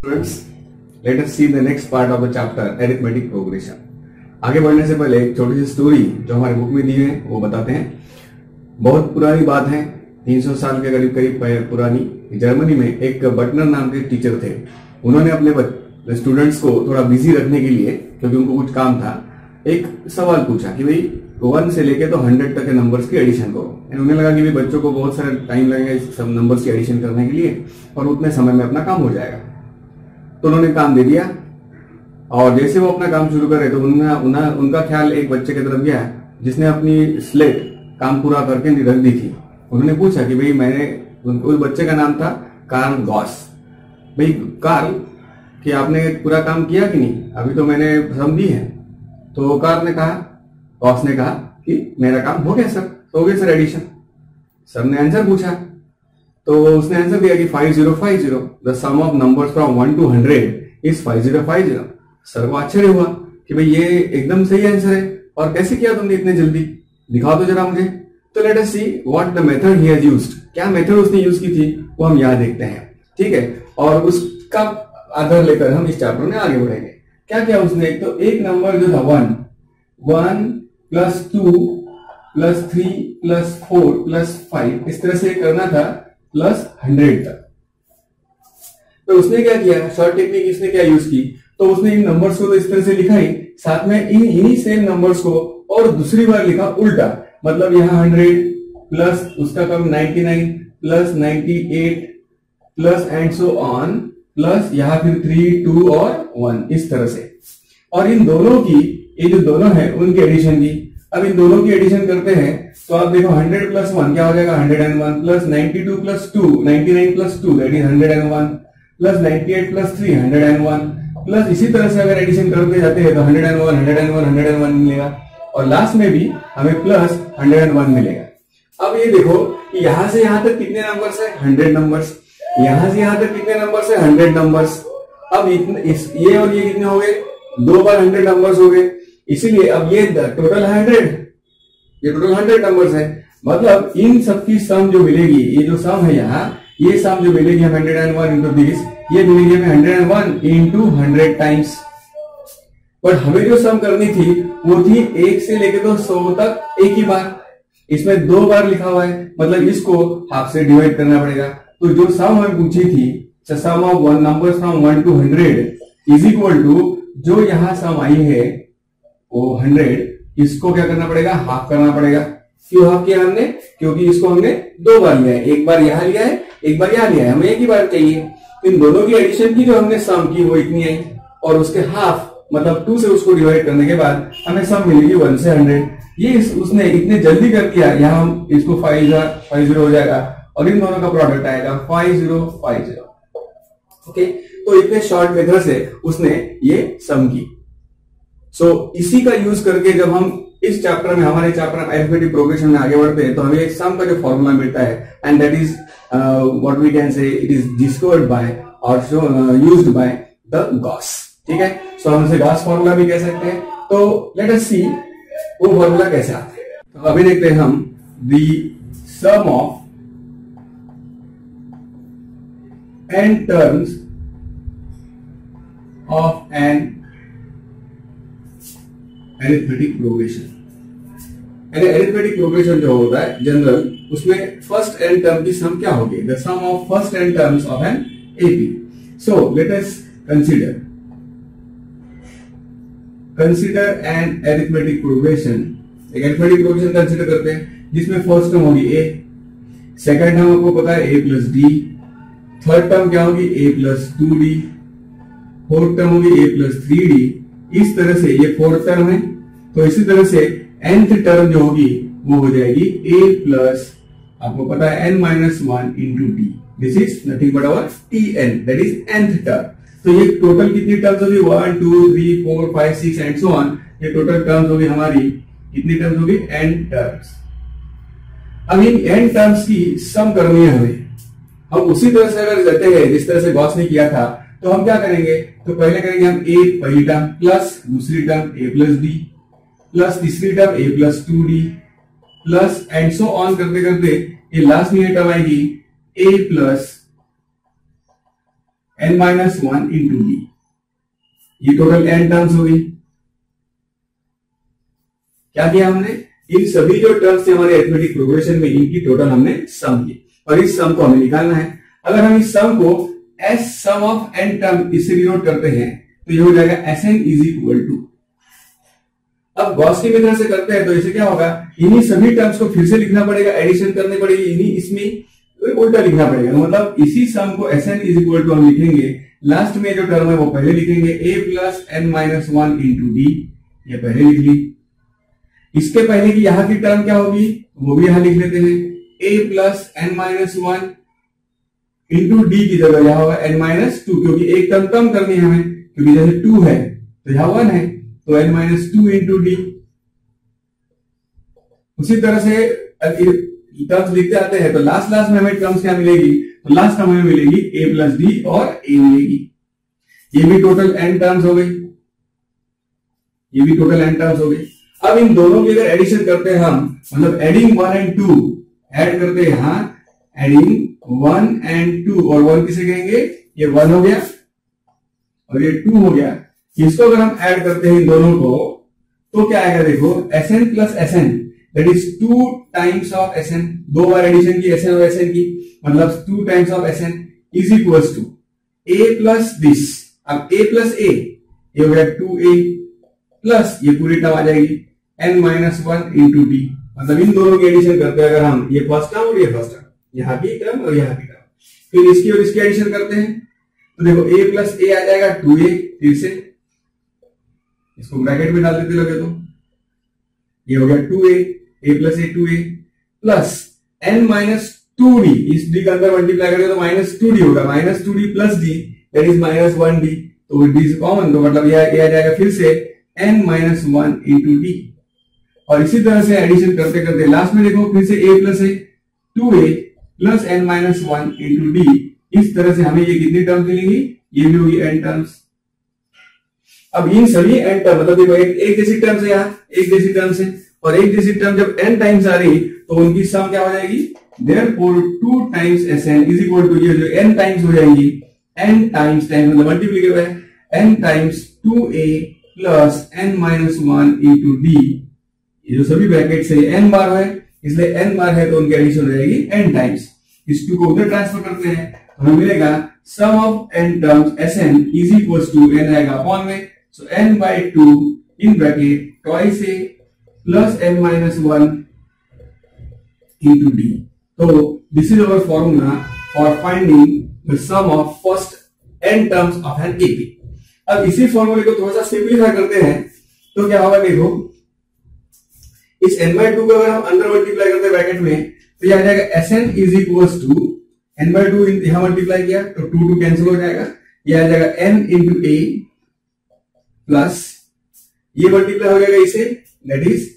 Students, let us see the next part of the chapter arithmetic progression. आगे बढ़ने से पहले एक छोटी सी स्टोरी जो हमारे बुक में दी है वो बताते हैं। बहुत पुरानी बात है, 300 साल के करीब पुरानी। जर्मनी में एक बटनर नाम के टीचर थे। उन्होंने अपने स्टूडेंट्स को थोड़ा बिजी रखने के लिए, क्योंकि उनको कुछ काम था, एक सवाल पूछा कि भाई 1 से लेके तो 100 तक के नंबर्स की एडिशन करो। उन्हें लगा कि भाई बच्चों को बहुत सारा टाइम लगेगा इस सब नंबर्स की एडिशन करने के लिए और उतने समय में अपना काम हो जाएगा। तो उन्होंने काम दे दिया और जैसे वो अपना काम शुरू करे तो उनका ख्याल एक बच्चे की तरफ गया जिसने अपनी स्लेट काम पूरा करके रख दी थी। उन्होंने पूछा कि भाई उस बच्चे का नाम था कार्ल गॉस। भाई कार्ल, कि आपने पूरा काम किया कि नहीं? अभी तो मैंने सम दी है। तो कार्ल ने कहा, गॉस ने कहा कि मेरा काम हो गया सर, हो गया सर एडिशन। सर ने आंसर पूछा तो उसने आंसर दिया कि 5050, the sum of numbers from 1 to 100 is 5050। Sir को आश्चर्य हुआ कि भाई ये एकदम सही आंसर है, और कैसे किया तुमने इतने जल्दी, दिखाओ तो जरा मुझे। तो let us see what the method he has used. क्या मेथड उसने यूज की थी वो हम यहाँ देखते हैं, ठीक है। और उसका आधार लेकर हम इस चैप्टर में आगे बढ़ेंगे। क्या किया उसने? तो एक नंबर जो था 1 प्लस 2 प्लस 3 प्लस 4 प्लस 5, इस तरह से करना था प्लस 100 तक। तो उसने क्या किया, शॉर्ट टेक्निक इसने क्या यूज की, तो उसने इन नंबर्स को तो इस तरह से लिखा ही, साथ में इन्हीं सेम नंबर्स को और दूसरी बार लिखा उल्टा। मतलब यहाँ 100 प्लस उसका कम 99 plus 98 plus and so on, plus यहाँ फिर 3 2 और 1, इस तरह से। और इन दोनों की, ये जो दोनों है उनकी एडिशन की। अब इन दोनों की एडिशन करते हैं तो आप देखो 100 प्लस 1 क्या हो जाएगा 101, plus 92 plus 2 99 plus 2 that is 101, plus 98 plus 3 101, plus इसी तरह से अगर एडिशन करते जाते हैं तो 101 101 101 मिलेगा, और लास्ट में भी हमें प्लस 101 मिलेगा। अब ये देखो कि यहां से यहां तक कितने नंबर्स है 100 नंबर्स, यहां से यहां तक कितने नंबर्स है 100 नंबर्स। अब ये और ये कितने हो गए, 2 बार 100 नंबर्स हो गए, इसीलिए अब ये टोटल 100, ये टोटल 100 नंबर्स है। मतलब इन सबकी सम जो मिलेगी, ये जो सम है यहाँ, ये सम जो मिलेगी 101 इंटू दिस, ये मिलेगी हमें 101 इंटू 100 टाइम्स। बट हमें जो सम करनी थी वो थी 1 से लेके तो 100 तक एक ही बार। इसमें 2 बार लिखा हुआ है, मतलब इसको हाफ से डिवाइड करना पड़ेगा। तो जो सम हमें पूछी थी, sum of numbers from 1 to 100 is equal to, जो यहाँ सम आई है वो 100, इसको क्या करना पड़ेगा, हाफ करना पड़ेगा। क्यों हाफ किया हमने? क्योंकि इसको हमने 2 बार लिया है, एक बार यहां लिया है, एक बार यहां लिया है, हमें एक ही बार चाहिए। इन दोनों की एडिशन की जो हमने सम की वो इतनी आई, और उसके हाफ मतलब 2 से उसको डिवाइड करने के बाद हमें सम मिलेगी 1 से 100। ये उसने इतने जल्दी कर दिया, यहाँ हम इसको 50 हो जाएगा और इन दोनों का प्रोडक्ट आएगा 5050। ओके, तो इतने शॉर्ट मेथड से उसने ये सम की। इसी का यूज करके जब हम इस चैप्टर में, हमारे चैप्टर अरिथमेटिक प्रोग्रेशन में आगे बढ़ते हैं तो हमें सम का जो फॉर्मूला मिलता है, and that is what we can say it is discovered by और यूज्ड बाय द गॉस। ठीक है, सो हम इसे गॉस फॉर्मूला भी कह सकते हैं। तो लेट अस सी वो फॉर्मूला कैसे आता है। तो अभी देखते हैं हम the sum of n terms of an arithmetic progression. Arithmetic progression जो होता है जनरल, उसमें फर्स्ट n टर्म की सम क्या होगी, the sum of first n terms of an AP. So let us consider an arithmetic progression. एक arithmetic progression consider करते हैं जिसमें फर्स्ट टर्म होगी a, सेकंड टर्म आपको पता है a plus d, third term क्या होगी a plus 2d, fourth term होगी a प्लस 3d। इस तरह से ये फोर्थ टर्म है, तो इसी तरह से nth टर्म जो होगी वो हो जाएगी a प्लस, आपको पता है n minus 1 into t, this is nothing but our tn, that is nth term. तो ये टोटल कितनी टर्म्स होगी 1 2 3 4 5 6 एंड सो ऑन। ये टोटल टर्म्स होगी हमारी, कितनी टर्म्स होगी n टर्म्स। अब इन n टर्म्स की सम करनी है हमें। हम उसी तरह से अगर जाते हैं जिस तरह से गॉस ने किया था, तो हम क्या करेंगे, तो पहले करेंगे हम a पहली टर्म प्लस दूसरी term a plus d plus तीसरी term a plus 2d plus and so on करते करते ये लास्ट में ये टर्म आएगी a plus n minus one into D. ये टोटल n टर्म्स हो गई। क्या किया हमने, इन सभी जो टर्म्स थे हमारे अरिथमेटिक प्रोग्रेशन में, इनकी टोटल हमने सम की और इस सम को हमें निकालना है। अगर हम इस सम को S sum of n term इससे डिनोट करते हैं तो ये हो जाएगा S n is equal to. अब गॉस की मेथड से करते हैं तो इसे क्या होगा, इन्हीं सभी टर्म्स को फिर से लिखना पड़ेगा, एडिशन करनी पड़ेगी, इन्हीं इसमें उल्टा लिखना पड़ेगा। मतलब इसी सम को S n is equal to हम लिखेंगे, लास्ट में जो टर्म है वो पहले लिखेंगे a plus n minus one into D, ये पहले लिख ली। इसके पहले की यहां की टर्म क्या होगी वो भी यहां लिख लेते हैं, a plus n minus one into d की जगह यहां होगा n माइनस टू, क्योंकि एक टर्म कम करनी है हमें, क्योंकि जैसे 2 है तो यहां 1 है तो n minus two into D. उसी तरह से टर्म्स लिखते आते हैं तो लास्ट में हमें टर्म्स क्या मिलेगी, तो लास्ट टर्म हमें मिलेगी a प्लस डी और a मिलेगी। ये भी टोटल n टर्म्स हो गई, ये भी टोटल n टर्म्स हो गई। अब इन दोनों की अगर एडिशन करते हैं हम, मतलब एडिंग 1 एंड 2 ऐड करते हैं यहां, एडिंग 1 एंड 2 और 1 किसे कहेंगे, ये 1 हो गया और ये 2 हो गया। इसको अगर हम ऐड करते हैं इन दोनों को तो क्या आएगा, देखो Sn plus Sn that is 2 times of Sn, दो बार एडिशन की Sn और Sn की, मतलब 2 times of Sn is equals to a plus this. अब a प्लस a ये हो गया 2a प्लस ये पूरी टर्म आ जाएगी n minus one into D. मतलब इन दोनों की एडिशन करते हैं अगर हम, ये फर्स्ट टर्म और ये फर्स्ट टर्म, यहाँ की टर्म और यहाँ की टर्म, फिर इसकी और इसकी एडिशन करते हैं तो देखो a प्लस a आ जाएगा 2a, फिर से इसको ब्रैकेट में डाल देते लगे तो ये हो गया 2a, a plus a 2a plus n minus 2d, इस d का अंदर मल्टीप्लाई करेंगे तो माइनस 2d होगा, minus 2d plus d that is minus 1d, तो d इज कॉमन, तो मतलब ये आ जाएगा फिर से n minus one into D. और इसी तरह से एडिशन करते करते लास्ट में देखो फिर से a plus a 2a plus n minus one into D. इस तरह से हमें ये कितनी टर्म्स मिलेंगी, ये भी होगी n टर्म्स। अब इन सभी n टर्म, मतलब देखो एक जैसी टर्म से यहाँ एक जैसी टर्म से और एक जैसी टर्म जब n टाइम्स आ रही तो उनकी सम क्या हो जाएगी, therefore 2 times Sn is equal to, ये जो n टाइम्स हो जाएंगी, n टाइम्स मतलब मल्टीप्लीकेटिव है, n times 2a plus n minus one into D. ये जो सभी ब्रैकेट से n बार है इसलिए n बार है तो उनकी एडिशन हो जाएगी n टाइम्स। इस 2 को उधर ट्रांसफर करते हैं तो हमें मिलेगा sum of n terms Sn is equals to n रहेगा अपॉन में, so n by 2 in bracket twice a plus n minus one into D. तो this is our formula for finding the sum of first n terms of an AP. अब इसी फॉर्मूले को थोड़ा सा simplify करते हैं तो क्या होगा, देखो इस n बाय 2 को अगर हम अंदर मल्टीप्लाई करते हैं ब्रैकेट में तो ये आ जाएगा Sn is equals to n by 2 यहां मल्टीप्लाई किया तो 2 2 कैंसिल हो जाएगा, ये आ जाएगा n इंटू a प्लस ये मल्टीप्लाई हो जाएगा इसे, that is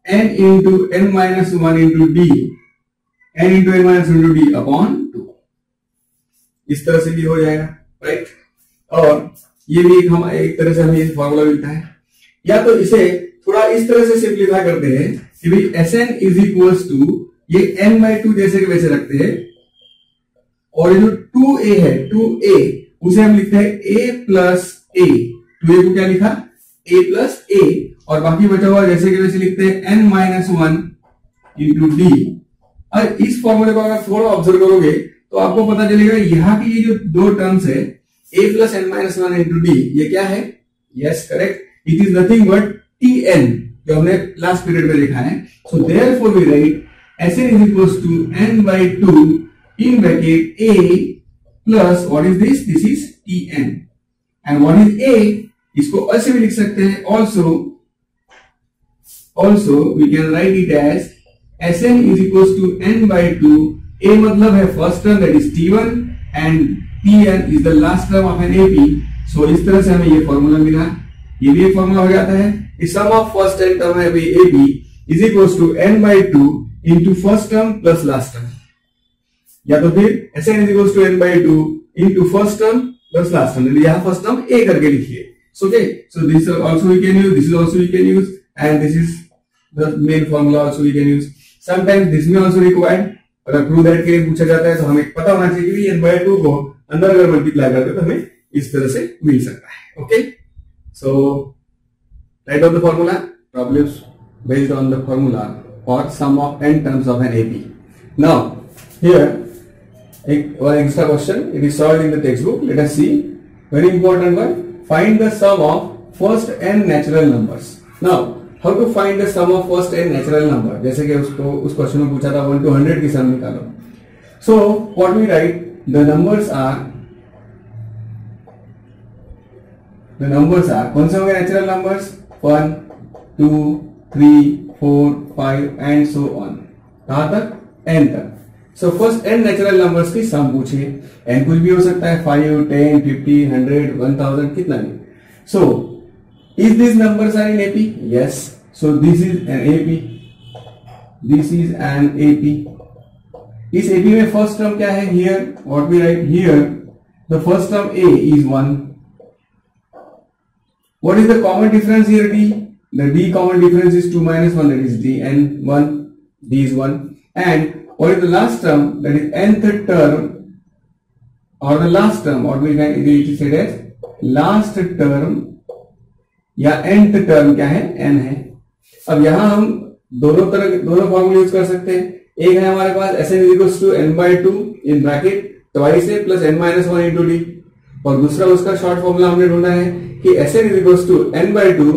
n into n minus one into D, n into n minus into D upon 2। इस तरह से भी हो जाएगा, राइट। और ये भी एक तरह से हमें ये फॉर्मूला मिलता है। या तो इसे थोड़ा इस तरह से सिंप्लीफाई करते हैं कि भाई Sn इज इक्वल्स टू ये n बाय 2 जैसे के वैसे रखते हैं और ये जो 2a है 2a उसे हम लिखते हैं a प्लस a, 2a को क्या लिखा a प्लस a और बाकी बचा हुआ जैसे के वैसे लिखते हैं n minus one into D. और इस फॉर्मूले को अगर थोड़ा ऑब्जर्व करोगे तो आपको पता चलेगा यहाँ की ये जो दो टर्म्स है a plus n minus one into D, ये क्या है, yes correct, it is nothing but Tn जो हमने लास्ट पीरियड में देखा है। So therefore we write Sn is equals to n by 2 in bracket a plus what is this, this is Tn and what is a, इसको ऐसे भी लिख सकते हैं, also we can write it as Sn is equals to n by 2, a मतलब है first term that is T1 and Tn is the last term of an AP। सो इस तरह से हमें ये फॉर्मूला मिला, ये भी एक फॉर्मूला हो जाता है, sum of first n term है AP is equals to n by 2 into first term plus last term, या तो फिर Sn is equals to n by 2 into first term plus last term, यहाँ फर्स्ट टर्म a करके लिखिए। Okay, so this also we can use, this is also we can use, and this is the main formula also we can use. Sometimes this may also required, अगर prove that के लिए पूछा जाता है तो हमें पता होना चाहिए कि n by 2 को अंदर अगर मल्टीप्लाई करते तो हमें इस तरह से मिल सकता है। Okay, so right of the formula problems based on the formula for sum of n terms of an AP. Now here one extra question, it is solved in the textbook. Let us see, very important one, find the sum of first n natural numbers. Now how to find the sum of first n natural number, जैसे कि उसको उस question में पूछा था 1 to 100 की सम निकालो. So what we write, the numbers are कौन से होंगे natural numbers, 1 2 3 4 5 and so on, कहां तक, n तक. So first n natural numbers की सम पूछिए. n कुछ भी हो सकता है, 5 10 50 100 1000 कितना भी. So is this numbers are in AP? Yes. So this is an AP, this is an AP. इस AP में फर्स्ट टर्म क्या है, here what we write, here the first term A is 1. What is the common difference here, D? The D common difference is 2 minus 1, that is D, and 1, D is 1. And what is the last term, that is nth term, or the last term, or we can easily say as last term, या nth term क्या है, n है. अब यहां हम दोनों फॉर्मूले use कर सकते हैं. एक है हमारे पास Sn is equals to n by 2 in bracket twice a plus n minus 1 into D, और दूसरा उसका शॉर्ट फॉर्मूला हमने ढूंढा है कि Sn is equals to n by 2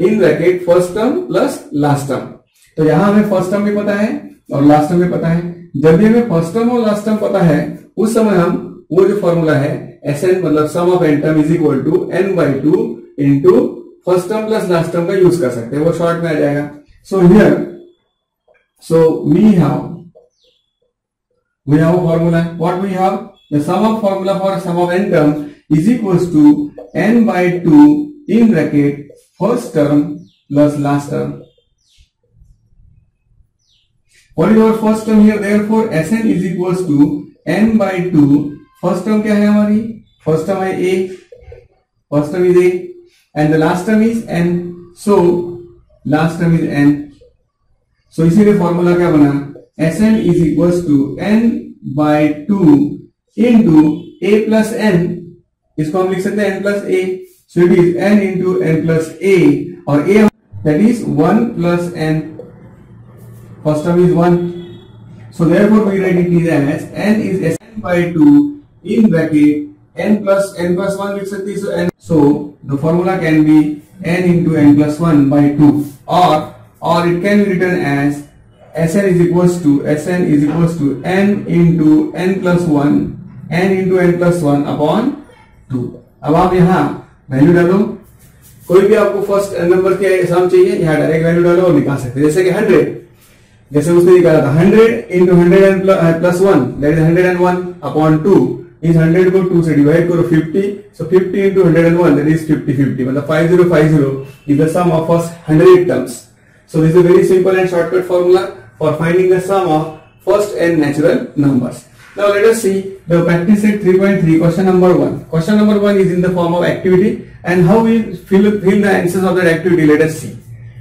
in bracket first term plus last term. तो यहां हमें फर्स्ट टर्म भी पता है और लास्ट टर्म भी पता है. जब भी हमें फर्स्ट टर्म और लास्ट टर्म पता है, उस समय हम वो जो फॉर्मूला है Sn मतलब sum of n term is equal to n by 2 into first term plus last term का यूज कर सकते हैं, वो शॉर्ट में आ जाएगा. So here, so we have formula, what we have, the sum of formula for sum of n term is equal to n by 2 in bracket first term plus last term. What is our first term here? Therefore Sn is equals to n by 2. First term क्या है हमारी? First term है A. First term is A, and the last term is n. So last term is n. So इसीलिए formula क्या बना? Sn is equals to n by 2 into A plus n. इसको हम लिख सकते हैं n plus A. So it is n into n plus A, or A that is 1 plus n. First term is 1. So therefore we write it is as n is Sn by 2 in bracket n plus 1 लिख सकते हैं. So n, so the formula can be n into n plus 1 by 2, or it can be written as Sn is equals to n into n plus 1 upon 2. अब आप यहाँ value डालो, कोई भी आपको फर्स्ट नंबर के सम चाहिए, यहाँ डायरेक्ट वैल्यू डालो और निकाल सकते हैं. जैसे कि 100, जैसे उसने निकाला था 100 into 100 plus 1, that is 101 upon 2. इस 100 को 2 से डिवाइड करो, 50. So 50 into 101, that is 50. मतलब 5050 is the sum of first 100 terms. So this is a very simple and shortcut formula for finding the sum of first n natural numbers. Now let us see the practice set 3.3, question number 1. Question number 1 is in the form of activity, and how we fill the answers of that activity, let us see.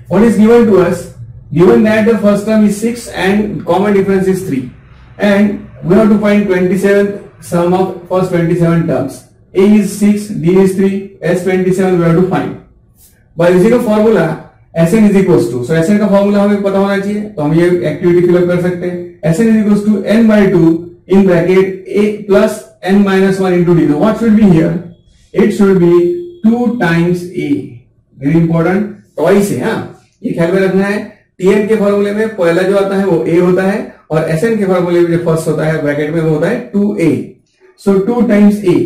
What is given to us? Given that the first term is 6 and common difference is 3, and we have to find 27th sum of first 27 terms. A is 6, D is 3, S 27 we have to find. By using a formula Sn is equals to, so Sn का formula हमें पता होना चाहिए, तो हम ये activity fill up कर सकते हैं. Sn is equals to n by 2 in bracket A plus n minus 1 into D. Now what should be here? It should be 2 times A. Very important, twice A. हाँ, ये ख्याल में रखना है. Tn के फॉर्मूले में पहला जो आता है वो A होता है, और Sn के फॉर्मूले में जो फर्स्ट होता है ब्रैकेट में वो होता है 2A. So 2 times A.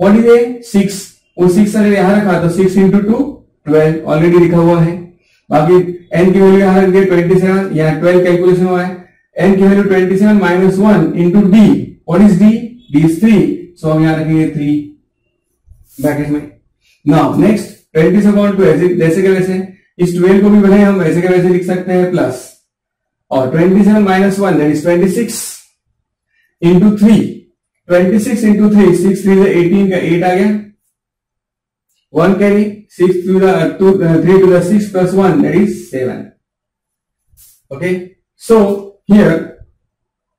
What is A? 6. वो 6 अगर यहाँ रखा तो 6 into 2 12 ऑलरेडी लिखा हुआ है. बाकी n की वैल्यू यहाँ रख दिए 27, यहाँ 12 कैलकुलेशन हुआ है. n की value 27 minus 1 into D. What is D? D is 3. So हम यहाँ रखेंगे 3 ब्रैकेट में. Now next 20 से upon 2 जैसे के वैसे, इस 12 को भी भले हम वैसे के वैसे लिख सकते हैं प्लस, और 27 minus 1 that is 26 into 3. 26 into 3, 6 3 से 18 का 8 आ गया. 1 carry, 6 to the 3 to the 6 plus 1 that is 7. Okay, so here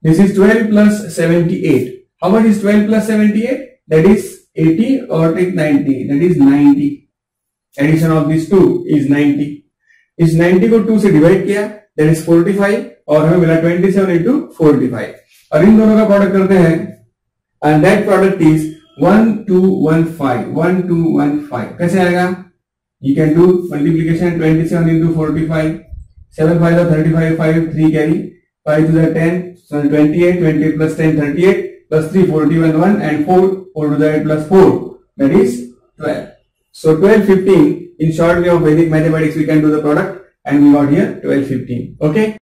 this is 12 plus 78. How much is 12 plus 78? that is 80 or take 90, that is 90. Addition of these two is 90. इस 90 को 2 से divide किया, that is 45 और हमें मिला 27 into 45 और इन दोनों का प्रोडक्ट करते हैं and that product is 1215. कैसे आएगा? You can do multiplication 27 into 45, 7 5 35, 5 3 carry, 5 to the 10, so 28, 28 plus 10 38 plus 3 41 1 and 4 to the 8 plus 4, that is 12. So 12 15, in short way of Vedic mathematics we can do the product and we got here 12 15. Okay.